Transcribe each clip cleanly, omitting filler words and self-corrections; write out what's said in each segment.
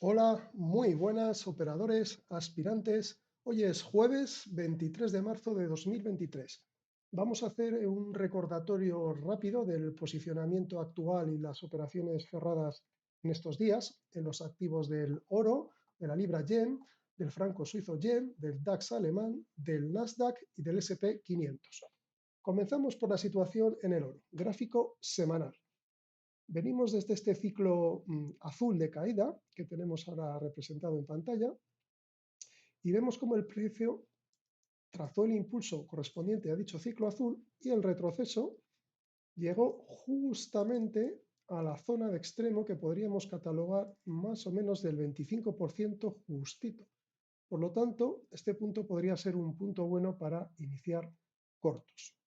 Hola, muy buenas operadores, aspirantes. Hoy es jueves 23 de marzo de 2023. Vamos a hacer un recordatorio rápido del posicionamiento actual y las operaciones cerradas en estos días en los activos del oro, de la libra yen, del franco suizo yen, del DAX alemán, del Nasdaq y del S&P 500. Comenzamos por la situación en el oro, gráfico semanal. Venimos desde este ciclo azul de caída que tenemos ahora representado en pantalla y vemos cómo el precio trazó el impulso correspondiente a dicho ciclo azul y el retroceso llegó justamente a la zona de extremo que podríamos catalogar más o menos del 25% justito. Por lo tanto, este punto podría ser un punto bueno para iniciar cortos.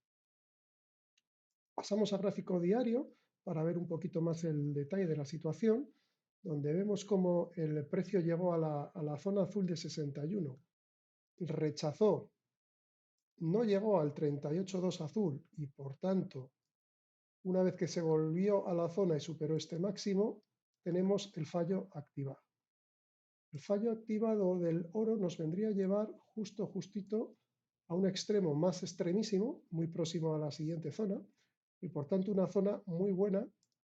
Pasamos al gráfico diario para ver un poquito más el detalle de la situación, donde vemos cómo el precio llegó a la zona azul de 61, rechazó, no llegó al 38.2 azul y por tanto, una vez que se volvió a la zona y superó este máximo, tenemos el fallo activado. El fallo activado del oro nos vendría a llevar justito a un extremo más extremísimo, muy próximo a la siguiente zona, y por tanto una zona muy buena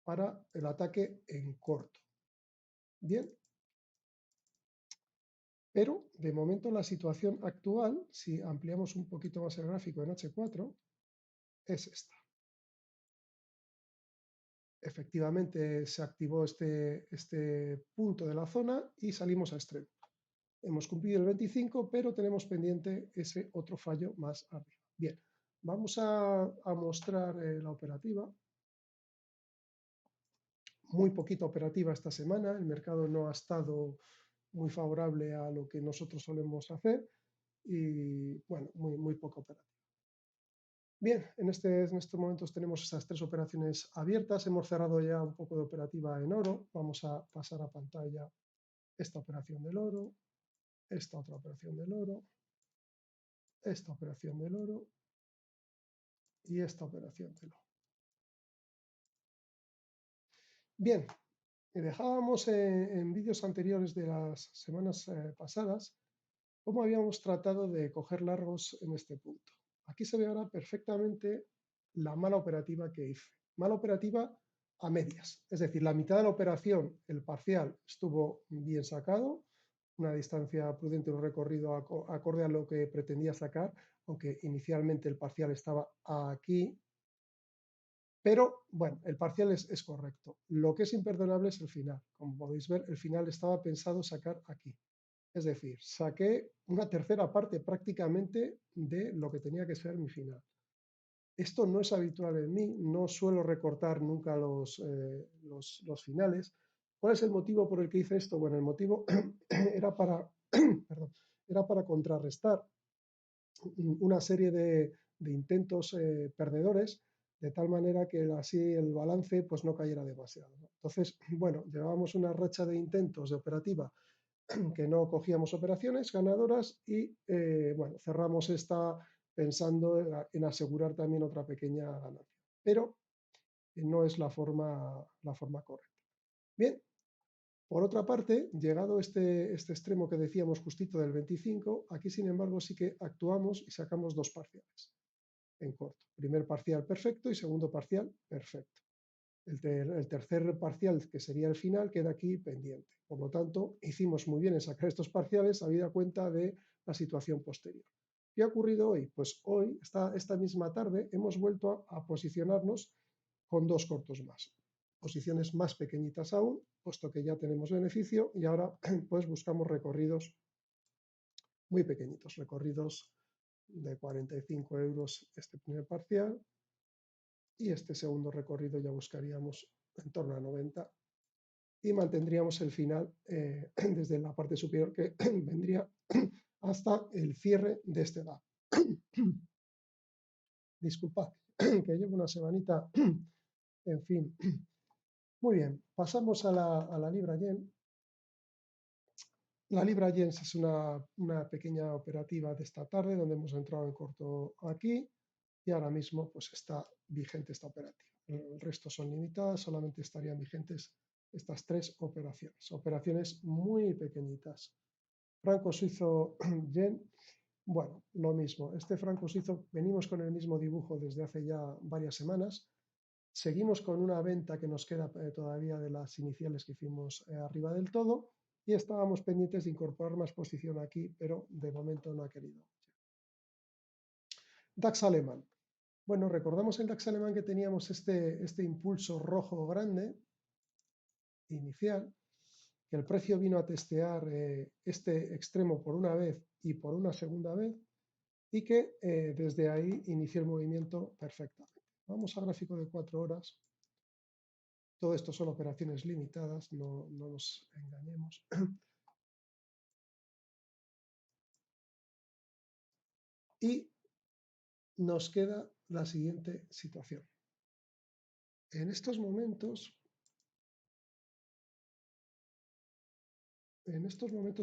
para el ataque en corto. Bien, pero de momento la situación actual, si ampliamos un poquito más el gráfico en H4, es esta. Efectivamente se activó este punto de la zona y salimos a extremo. Hemos cumplido el 25, pero tenemos pendiente ese otro fallo más arriba. Bien, vamos a mostrar la operativa. Muy poquita operativa esta semana, el mercado no ha estado muy favorable a lo que nosotros solemos hacer y, bueno, muy poca operativa. Bien, en estos momentos tenemos estas tres operaciones abiertas. Hemos cerrado ya un poco de operativa en oro. Vamos a pasar a pantalla esta operación del oro, esta otra operación del oro, esta operación del oro y esta operación del oro. Bien, dejábamos en vídeos anteriores de las semanas pasadas cómo habíamos tratado de coger largos en este punto. Aquí se ve ahora perfectamente la mala operativa que hice. Mala operativa a medias, es decir, la mitad de la operación, el parcial, estuvo bien sacado, una distancia prudente, un recorrido acorde a lo que pretendía sacar, aunque inicialmente el parcial estaba aquí, pero bueno, el parcial es correcto. Lo que es imperdonable es el final. Como podéis ver, el final estaba pensado sacar aquí. Es decir, saqué una tercera parte prácticamente de lo que tenía que ser mi final. Esto no es habitual en mí, no suelo recortar nunca los finales. ¿Cuál es el motivo por el que hice esto? Bueno, el motivo era para, perdón, era para contrarrestar una serie de intentos perdedores, de tal manera que así el balance pues, no cayera demasiado, ¿no? Entonces, bueno, llevábamos una racha de intentos de operativa que no cogíamos operaciones ganadoras y bueno, cerramos esta pensando en asegurar también otra pequeña ganancia. Pero no es la forma correcta. Bien, por otra parte, llegado este extremo que decíamos justito del 25, aquí sin embargo sí que actuamos y sacamos dos parciales en corto. Primer parcial perfecto y segundo parcial perfecto. El tercer parcial, que sería el final, queda aquí pendiente. Por lo tanto, hicimos muy bien en sacar estos parciales, habida cuenta de la situación posterior. ¿Qué ha ocurrido hoy? Pues hoy, esta misma tarde, hemos vuelto a posicionarnos con dos cortos más. Posiciones más pequeñitas aún, puesto que ya tenemos beneficio y ahora pues buscamos recorridos muy pequeñitos, recorridos de 45 euros este primer parcial, y este segundo recorrido ya buscaríamos en torno a 90 y mantendríamos el final desde la parte superior que vendría hasta el cierre de este DAO. Disculpad, que llevo una semanita, en fin. Muy bien, pasamos a la libra yen. La libra yen es una pequeña operativa de esta tarde donde hemos entrado en corto aquí y ahora mismo pues está vigente esta operativa. El resto son limitadas, solamente estarían vigentes estas tres operaciones. Operaciones muy pequeñitas. Franco suizo yen, bueno, lo mismo. Este franco suizo, venimos con el mismo dibujo desde hace ya varias semanas. Seguimos con una venta que nos queda todavía de las iniciales que hicimos arriba del todo y estábamos pendientes de incorporar más posición aquí, pero de momento no ha querido. DAX alemán. Bueno, recordamos el DAX alemán que teníamos este impulso rojo grande inicial, que el precio vino a testear este extremo por una vez y por una segunda vez, y que desde ahí inició el movimiento perfectamente. Vamos a gráfico de 4 horas. Todo esto son operaciones limitadas, no nos engañemos. Y nos queda la siguiente situación. En estos momentos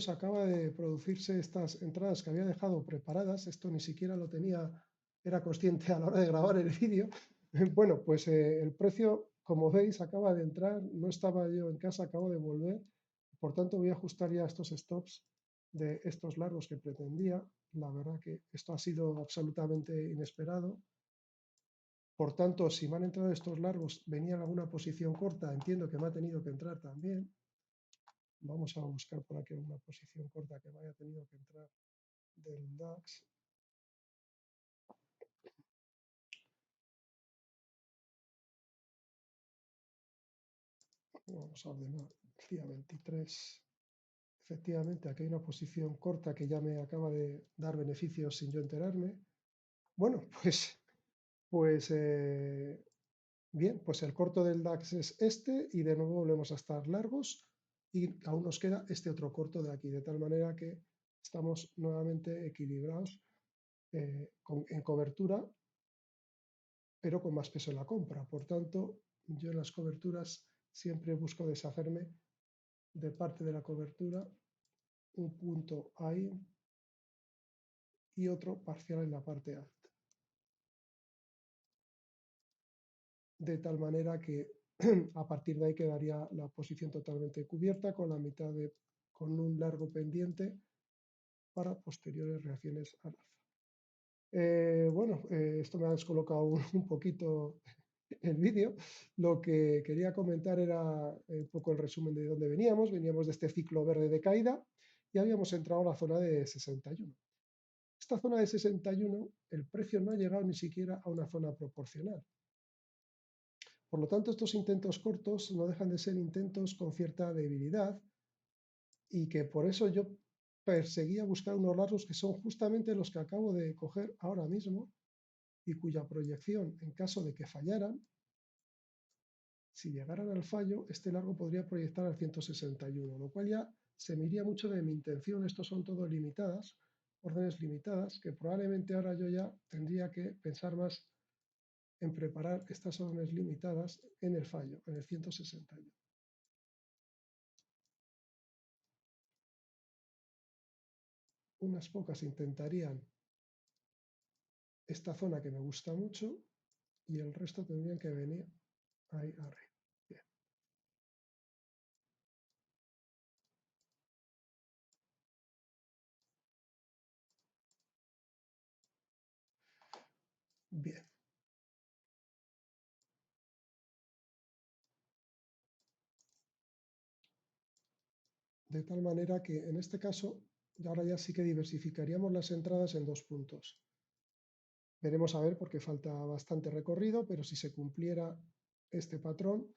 acaba de producirse estas entradas que había dejado preparadas. Esto ni siquiera lo tenía, era consciente a la hora de grabar el vídeo. Bueno, pues el precio, como veis, acaba de entrar. No estaba yo en casa, acabo de volver. Por tanto, voy a ajustar ya estos stops de estos largos que pretendía. La verdad que esto ha sido absolutamente inesperado. Por tanto, si me han entrado estos largos, venía en alguna posición corta, entiendo que me ha tenido que entrar también. Vamos a buscar por aquí alguna posición corta que me haya tenido que entrar del DAX. Vamos a ordenar el día 23. Efectivamente, aquí hay una posición corta que ya me acaba de dar beneficios sin yo enterarme. Bueno, pues bien, pues el corto del DAX es este y de nuevo volvemos a estar largos y aún nos queda este otro corto de aquí, de tal manera que estamos nuevamente equilibrados en cobertura, pero con más peso en la compra. Por tanto, yo en las coberturas siempre busco deshacerme de parte de la cobertura, un punto ahí y otro parcial en la parte alta. De tal manera que a partir de ahí quedaría la posición totalmente cubierta con la mitad con un largo pendiente para posteriores reacciones al alza. Esto me ha descolocado un poquito el vídeo. Lo que quería comentar era un poco el resumen de dónde veníamos. Veníamos de este ciclo verde de caída y habíamos entrado a la zona de 61. Esta zona de 61, el precio no ha llegado ni siquiera a una zona proporcional. Por lo tanto, estos intentos cortos no dejan de ser intentos con cierta debilidad y que por eso yo perseguía buscar unos largos que son justamente los que acabo de coger ahora mismo y cuya proyección, en caso de que fallaran, si llegaran al fallo, este largo podría proyectar al 161, lo cual ya se me iría mucho de mi intención. Estos son todos limitadas, órdenes limitadas, que probablemente ahora yo ya tendría que pensar más en preparar estas órdenes limitadas en el fallo, en el 161. Unas pocas intentarían esta zona que me gusta mucho y el resto tendrían que venir ahí arriba. Bien. Bien. De tal manera que en este caso, ahora ya sí que diversificaríamos las entradas en dos puntos. Veremos a ver porque falta bastante recorrido, pero si se cumpliera este patrón,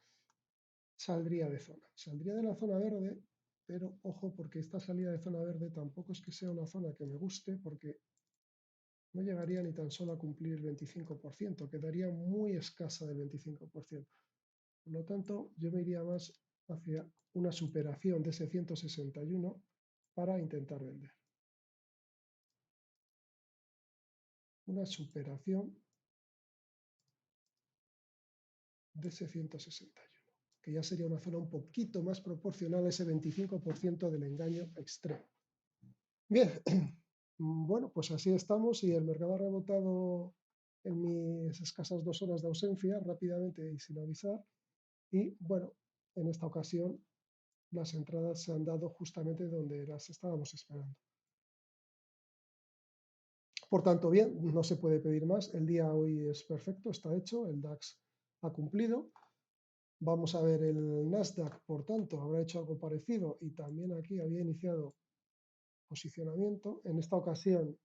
saldría de zona. Saldría de la zona verde, pero ojo porque esta salida de zona verde tampoco es que sea una zona que me guste porque no llegaría ni tan solo a cumplir el 25%, quedaría muy escasa del 25%. Por lo tanto, yo me iría más hacia una superación de ese 161 para intentar vender. Una superación de ese 161, que ya sería una zona un poquito más proporcional a ese 25% del engaño extremo. Bien, bueno, pues así estamos y el mercado ha rebotado en mis escasas 2 horas de ausencia rápidamente y sin avisar. Y bueno, en esta ocasión las entradas se han dado justamente donde las estábamos esperando. Por tanto, bien, no se puede pedir más. El día hoy es perfecto, está hecho, el DAX ha cumplido. Vamos a ver el Nasdaq, por tanto, habrá hecho algo parecido y también aquí había iniciado posicionamiento. En esta ocasión,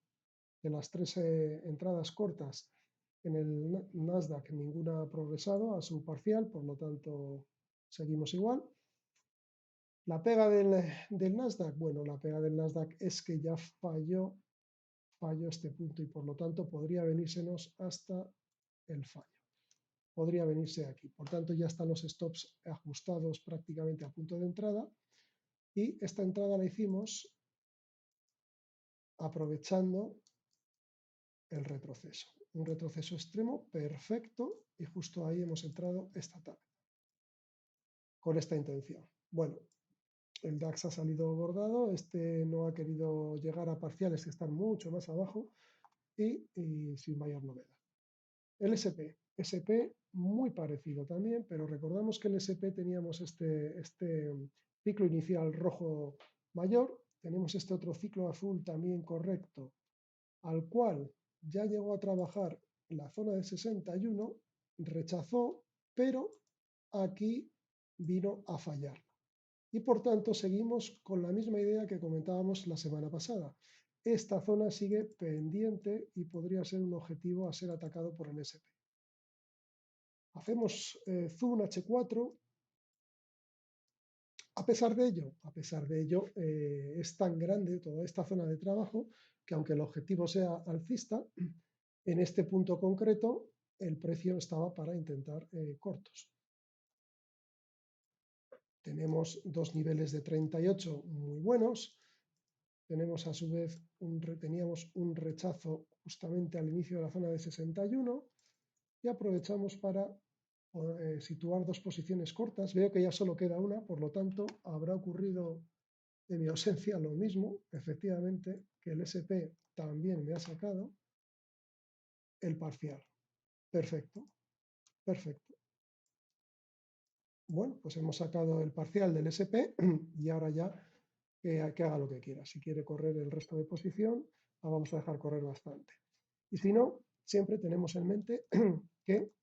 de las tres entradas cortas en el Nasdaq, ninguna ha progresado a su parcial, por lo tanto, seguimos igual. La pega del Nasdaq, bueno, la pega del Nasdaq es que ya falló este punto y por lo tanto podría venírsenos hasta el fallo. Podría venirse aquí. Por tanto, ya están los stops ajustados prácticamente a punto de entrada y esta entrada la hicimos aprovechando el retroceso. Un retroceso extremo perfecto y justo ahí hemos entrado esta tarde con esta intención. Bueno, el DAX ha salido bordado, este no ha querido llegar a parciales que están mucho más abajo y sin mayor novedad. El SP muy parecido también, pero recordamos que el SP teníamos este ciclo inicial rojo mayor, tenemos este otro ciclo azul también correcto, al cual ya llegó a trabajar la zona de 61, rechazó, pero aquí vino a fallar. Y por tanto seguimos con la misma idea que comentábamos la semana pasada. Esta zona sigue pendiente y podría ser un objetivo a ser atacado por el SP. Hacemos zoom H4. A pesar de ello es tan grande toda esta zona de trabajo que aunque el objetivo sea alcista, en este punto concreto el precio estaba para intentar cortos. Tenemos dos niveles de 38 muy buenos. Tenemos a su vez teníamos un rechazo justamente al inicio de la zona de 61 y aprovechamos para situar dos posiciones cortas. Veo que ya solo queda una, por lo tanto habrá ocurrido en mi ausencia lo mismo, efectivamente, que el SP también me ha sacado el parcial. Perfecto, perfecto. Bueno, pues hemos sacado el parcial del SP y ahora ya que haga lo que quiera. Si quiere correr el resto de posición, la vamos a dejar correr bastante. Y si no, siempre tenemos en mente que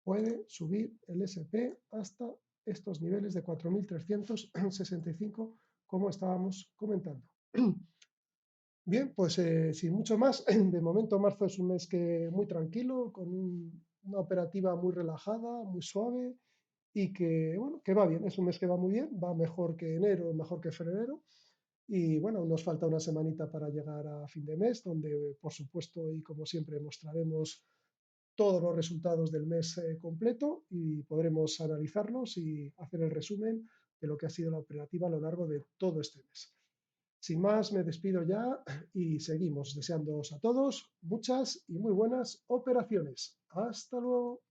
puede subir el SP hasta estos niveles de 4.365, como estábamos comentando. Bien, pues sin mucho más, de momento marzo es un mes muy tranquilo, con una operativa muy relajada, muy suave y que, bueno, que va bien, es un mes que va muy bien, va mejor que enero, mejor que febrero y bueno, nos falta una semanita para llegar a fin de mes, donde por supuesto y como siempre mostraremos todos los resultados del mes completo y podremos analizarlos y hacer el resumen de lo que ha sido la operativa a lo largo de todo este mes. Sin más, me despido ya y seguimos deseándoos a todos muchas y muy buenas operaciones. Hasta luego.